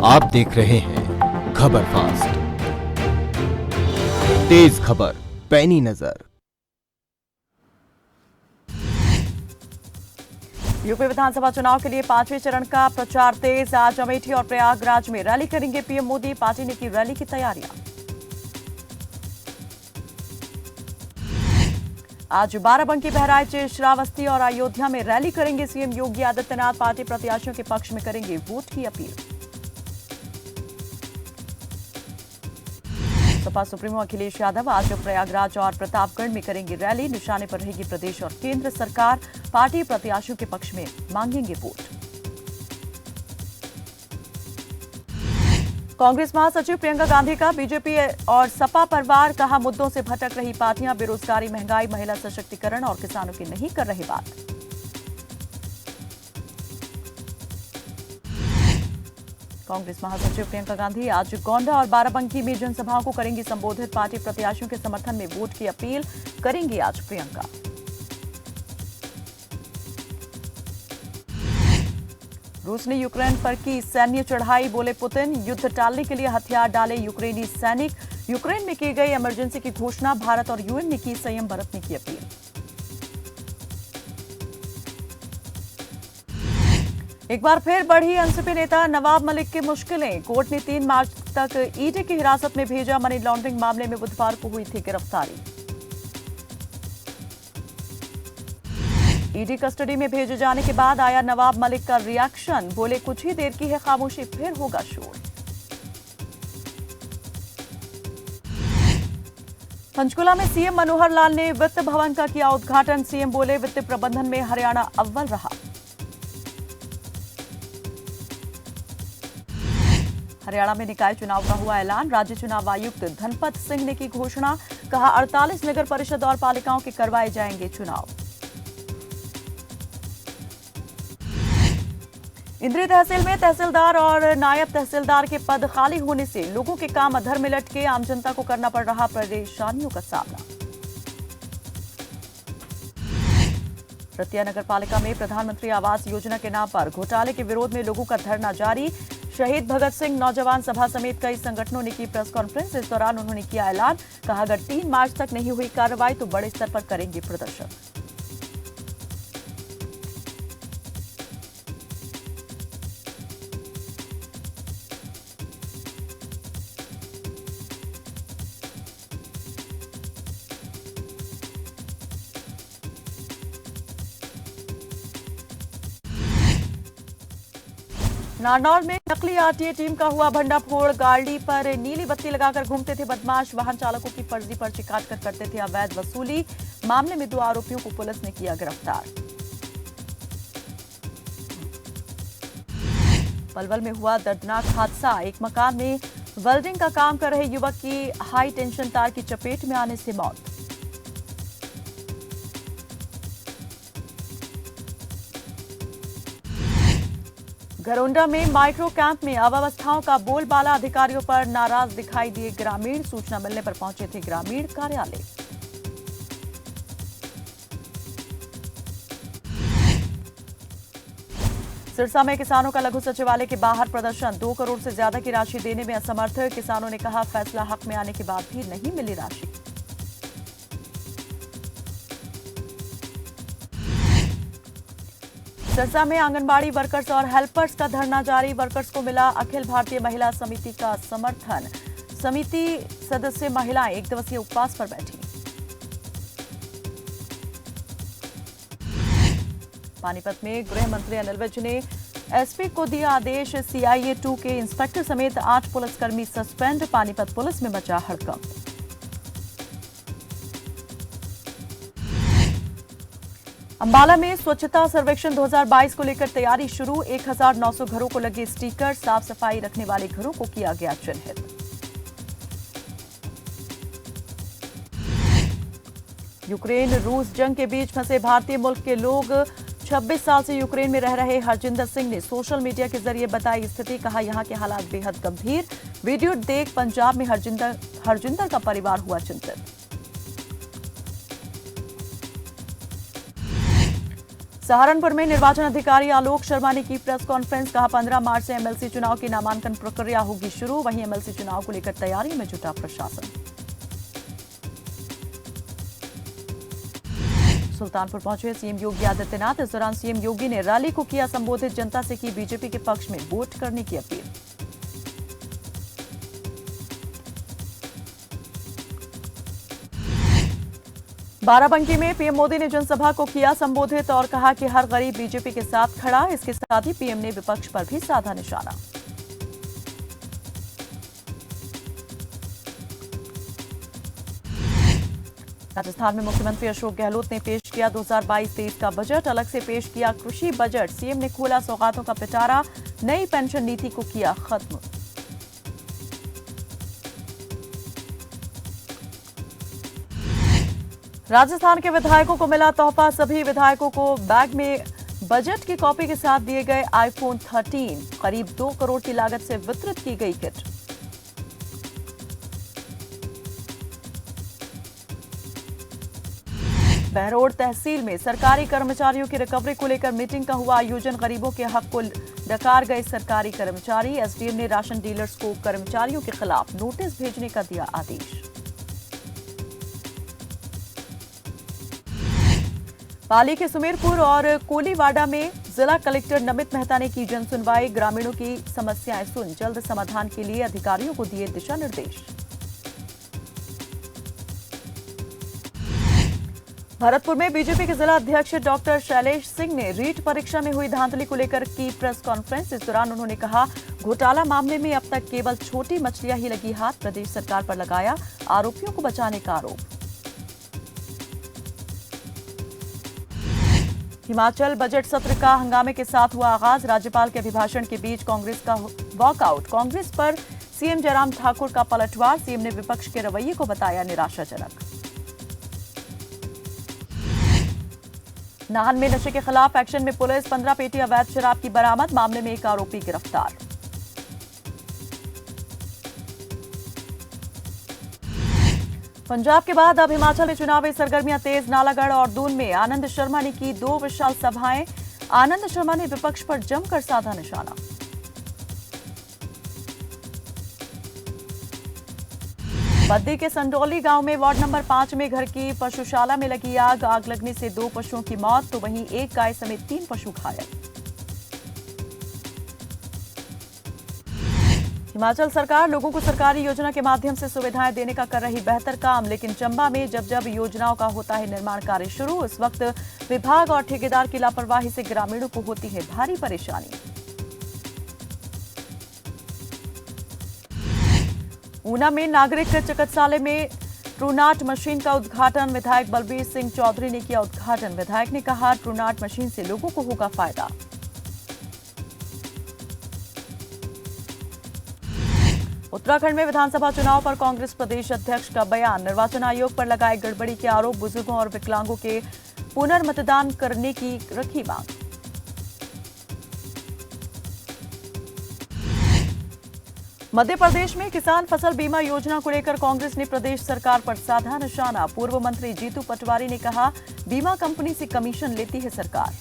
आप देख रहे हैं खबर फास्ट, तेज खबर पैनी नजर। यूपी विधानसभा चुनाव के लिए 5वें चरण का प्रचार तेज। आज अमेठी और प्रयागराज में रैली करेंगे पीएम मोदी। पार्टी ने की रैली की तैयारियां। आज बाराबंकी, बहराइच, श्रावस्ती और अयोध्या में रैली करेंगे सीएम योगी आदित्यनाथ। पार्टी प्रत्याशियों के पक्ष में करेंगे वोट की अपील। सपा सुप्रीमो अखिलेश यादव आज प्रयागराज और प्रतापगढ़ में करेंगे रैली। निशाने पर रहेगी प्रदेश और केंद्र सरकार। पार्टी प्रत्याशियों के पक्ष में मांगेंगे वोट। कांग्रेस महासचिव प्रियंका गांधी का बीजेपी और सपा पर वार। कहा, मुद्दों से भटक रही पार्टियां बेरोजगारी, महंगाई, महिला सशक्तिकरण और किसानों की नहीं कर रही बात। कांग्रेस महासचिव प्रियंका गांधी आज गोंडा और बाराबंकी में जनसभाओं को करेंगी संबोधित। पार्टी प्रत्याशियों के समर्थन में वोट की अपील करेंगी आज प्रियंका। रूस ने यूक्रेन पर की सैन्य चढ़ाई। बोले पुतिन, युद्ध टालने के लिए हथियार डाले यूक्रेनी सैनिक। यूक्रेन में की गई इमरजेंसी की घोषणा। भारत और यूएन ने की संयम बरतने की अपील। एक बार फिर बढ़ी एनसीपी नेता नवाब मलिक की मुश्किलें। कोर्ट ने 3 मार्च तक ईडी की हिरासत में भेजा। मनी लॉन्ड्रिंग मामले में बुधवार को हुई थी गिरफ्तारी। ईडी कस्टडी में भेजे जाने के बाद आया नवाब मलिक का रिएक्शन। बोले, कुछ ही देर की है खामोशी, फिर होगा शोर। पंचकुला में सीएम मनोहर लाल ने वित्त भवन का किया उद्घाटन। सीएम बोले, वित्त प्रबंधन में हरियाणा अव्वल रहा। हरियाणा में निकाय चुनाव का हुआ ऐलान। राज्य चुनाव आयुक्त धनपत सिंह ने की घोषणा। कहा, 48 नगर परिषद और पालिकाओं के करवाए जाएंगे चुनाव। इंद्री तहसील में तहसीलदार और नायब तहसीलदार के पद खाली होने से लोगों के काम अधर में लटके। आम जनता को करना पड़ रहा परेशानियों का सामना। रतिया नगर पालिका में प्रधानमंत्री आवास योजना के नाम पर घोटाले के विरोध में लोगों का धरना जारी। शहीद भगत सिंह नौजवान सभा समेत कई संगठनों ने की प्रेस कॉन्फ्रेंस। इस दौरान उन्होंने किया ऐलान। कहा, अगर 3 मार्च तक नहीं हुई कार्रवाई तो बड़े स्तर पर करेंगे प्रदर्शन। नारनौल में नकली आरटीए टीम का हुआ भंडाफोड़। गाड़ी पर नीली बत्ती लगाकर घूमते थे बदमाश। वाहन चालकों की फर्जी पर्ची काटकर करते थे अवैध वसूली। मामले में 2 आरोपियों को पुलिस ने किया गिरफ्तार। पलवल में हुआ दर्दनाक हादसा। एक मकान में वेल्डिंग का काम कर रहे युवक की हाई टेंशन तार की चपेट में आने से मौत। घरोंडा में माइक्रो कैंप में अव्यवस्थाओं का बोलबाला। अधिकारियों पर नाराज दिखाई दिए ग्रामीण। सूचना मिलने पर पहुंचे थे ग्रामीण कार्यालय। सिरसा में किसानों का लघु सचिवालय के बाहर प्रदर्शन। 2 करोड़ से ज्यादा की राशि देने में असमर्थ। किसानों ने कहा, फैसला हक में आने के बाद भी नहीं मिली राशि। सिरसा में आंगनबाड़ी वर्कर्स और हेल्पर्स का धरना जारी। वर्कर्स को मिला अखिल भारतीय महिला समिति का समर्थन। समिति सदस्य महिलाएं 1 दिवसीय उपवास पर बैठी। पानीपत में गृह मंत्री अनिल विज ने एसपी को दिया आदेश। सीआईए 2 के इंस्पेक्टर समेत 8 पुलिसकर्मी सस्पेंड। पानीपत पुलिस में मचा हड़कंप। अंबाला में स्वच्छता सर्वेक्षण 2022 को लेकर तैयारी शुरू। 1900 घरों को लगे स्टिकर। साफ सफाई रखने वाले घरों को किया गया चिन्हित। यूक्रेन रूस जंग के बीच फंसे भारतीय मुल्क के लोग। 26 साल से यूक्रेन में रह रहे हरजिंदर सिंह ने सोशल मीडिया के जरिए बताई स्थिति। कहा, यहां के हालात बेहद गंभीर। वीडियो देख पंजाब में हरजिंदर का परिवार हुआ चिंतित। सहारनपुर में निर्वाचन अधिकारी आलोक शर्मा ने की प्रेस कॉन्फ्रेंस। कहा 15 मार्च से एमएलसी चुनाव की नामांकन प्रक्रिया होगी शुरू। वहीं एमएलसी चुनाव को लेकर तैयारी में जुटा प्रशासन। सुल्तानपुर पहुंचे सीएम योगी आदित्यनाथ। इस दौरान सीएम योगी ने रैली को किया संबोधित। जनता से की बीजेपी के पक्ष में वोट करने की अपील। बाराबंकी में पीएम मोदी ने जनसभा को किया संबोधित और कहा कि हर गरीब बीजेपी के साथ खड़ा। इसके साथ ही पीएम ने विपक्ष पर भी साधा निशाना। राजस्थान में मुख्यमंत्री अशोक गहलोत ने पेश किया 2022-23 का बजट। अलग से पेश किया कृषि बजट। सीएम ने खोला सौगातों का पिटारा। नई पेंशन नीति को किया खत्म। राजस्थान के विधायकों को मिला तोहफा। सभी विधायकों को बैग में बजट की कॉपी के साथ दिए गए आईफोन 13। करीब 2 करोड़ की लागत से वितरित की गई किट। बहरोड तहसील में सरकारी कर्मचारियों की रिकवरी को लेकर मीटिंग का हुआ आयोजन। गरीबों के हक को डकार गए सरकारी कर्मचारी। एसडीएम ने राशन डीलर्स को कर्मचारियों के खिलाफ नोटिस भेजने का दिया आदेश। पाली के सुमेरपुर और कोलीवाड़ा में जिला कलेक्टर नमित मेहता ने की जनसुनवाई। ग्रामीणों की समस्याएं सुन जल्द समाधान के लिए अधिकारियों को दिए दिशा निर्देश। भरतपुर में बीजेपी के जिला अध्यक्ष डॉक्टर शैलेश सिंह ने रीट परीक्षा में हुई धांधली को लेकर की प्रेस कॉन्फ्रेंस। इस दौरान उन्होंने कहा घोटाला मामले में अब तक केवल छोटी मछलियां ही लगी हाथ। प्रदेश सरकार पर लगाया आरोपियों को बचाने का आरोप। हिमाचल बजट सत्र का हंगामे के साथ हुआ आगाज। राज्यपाल के अभिभाषण के बीच कांग्रेस का वॉकआउट। कांग्रेस पर सीएम जयराम ठाकुर का पलटवार। सीएम ने विपक्ष के रवैये को बताया निराशाजनक। नाहन में नशे के खिलाफ एक्शन में पुलिस। 15 पेटी अवैध शराब की बरामद। मामले में एक आरोपी गिरफ्तार। पंजाब के बाद अब हिमाचल में चुनावी सरगर्मियां तेज। नालागढ़ और दून में आनंद शर्मा ने की 2 विशाल सभाएं। आनंद शर्मा ने विपक्ष पर जमकर साधा निशाना। बद्दी के संडोली गांव में वार्ड नंबर 5 में घर की पशुशाला में लगी आग। आग लगने से 2 पशुओं की मौत तो वहीं एक गाय समेत 3 पशु घायल। हिमाचल सरकार लोगों को सरकारी योजना के माध्यम से सुविधाएं देने का कर रही बेहतर काम। लेकिन चंबा में जब योजनाओं का होता है निर्माण कार्य शुरू, उस वक्त विभाग और ठेकेदार की लापरवाही से ग्रामीणों को होती है भारी परेशानी। ऊना में नागरिक चिकित्सालय में ट्रूनाट मशीन का उद्घाटन। विधायक बलबीर सिंह चौधरी ने किया उद्घाटन। विधायक ने कहा ट्रूनाट मशीन से लोगों को होगा फायदा। उत्तराखंड में विधानसभा चुनाव पर कांग्रेस प्रदेश अध्यक्ष का बयान। निर्वाचन आयोग पर लगाए गड़बड़ी के आरोप। बुजुर्गों और विकलांगों के पुनर्मतदान करने की रखी मांग। मध्य प्रदेश में किसान फसल बीमा योजना को लेकर कांग्रेस ने प्रदेश सरकार पर साधा निशाना। पूर्व मंत्री जीतू पटवारी ने कहा बीमा कंपनी से कमीशन लेती है सरकार।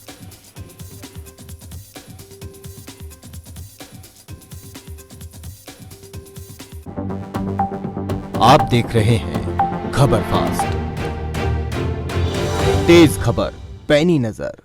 आप देख रहे हैं खबर फास्ट। तेज खबर पैनी नजर।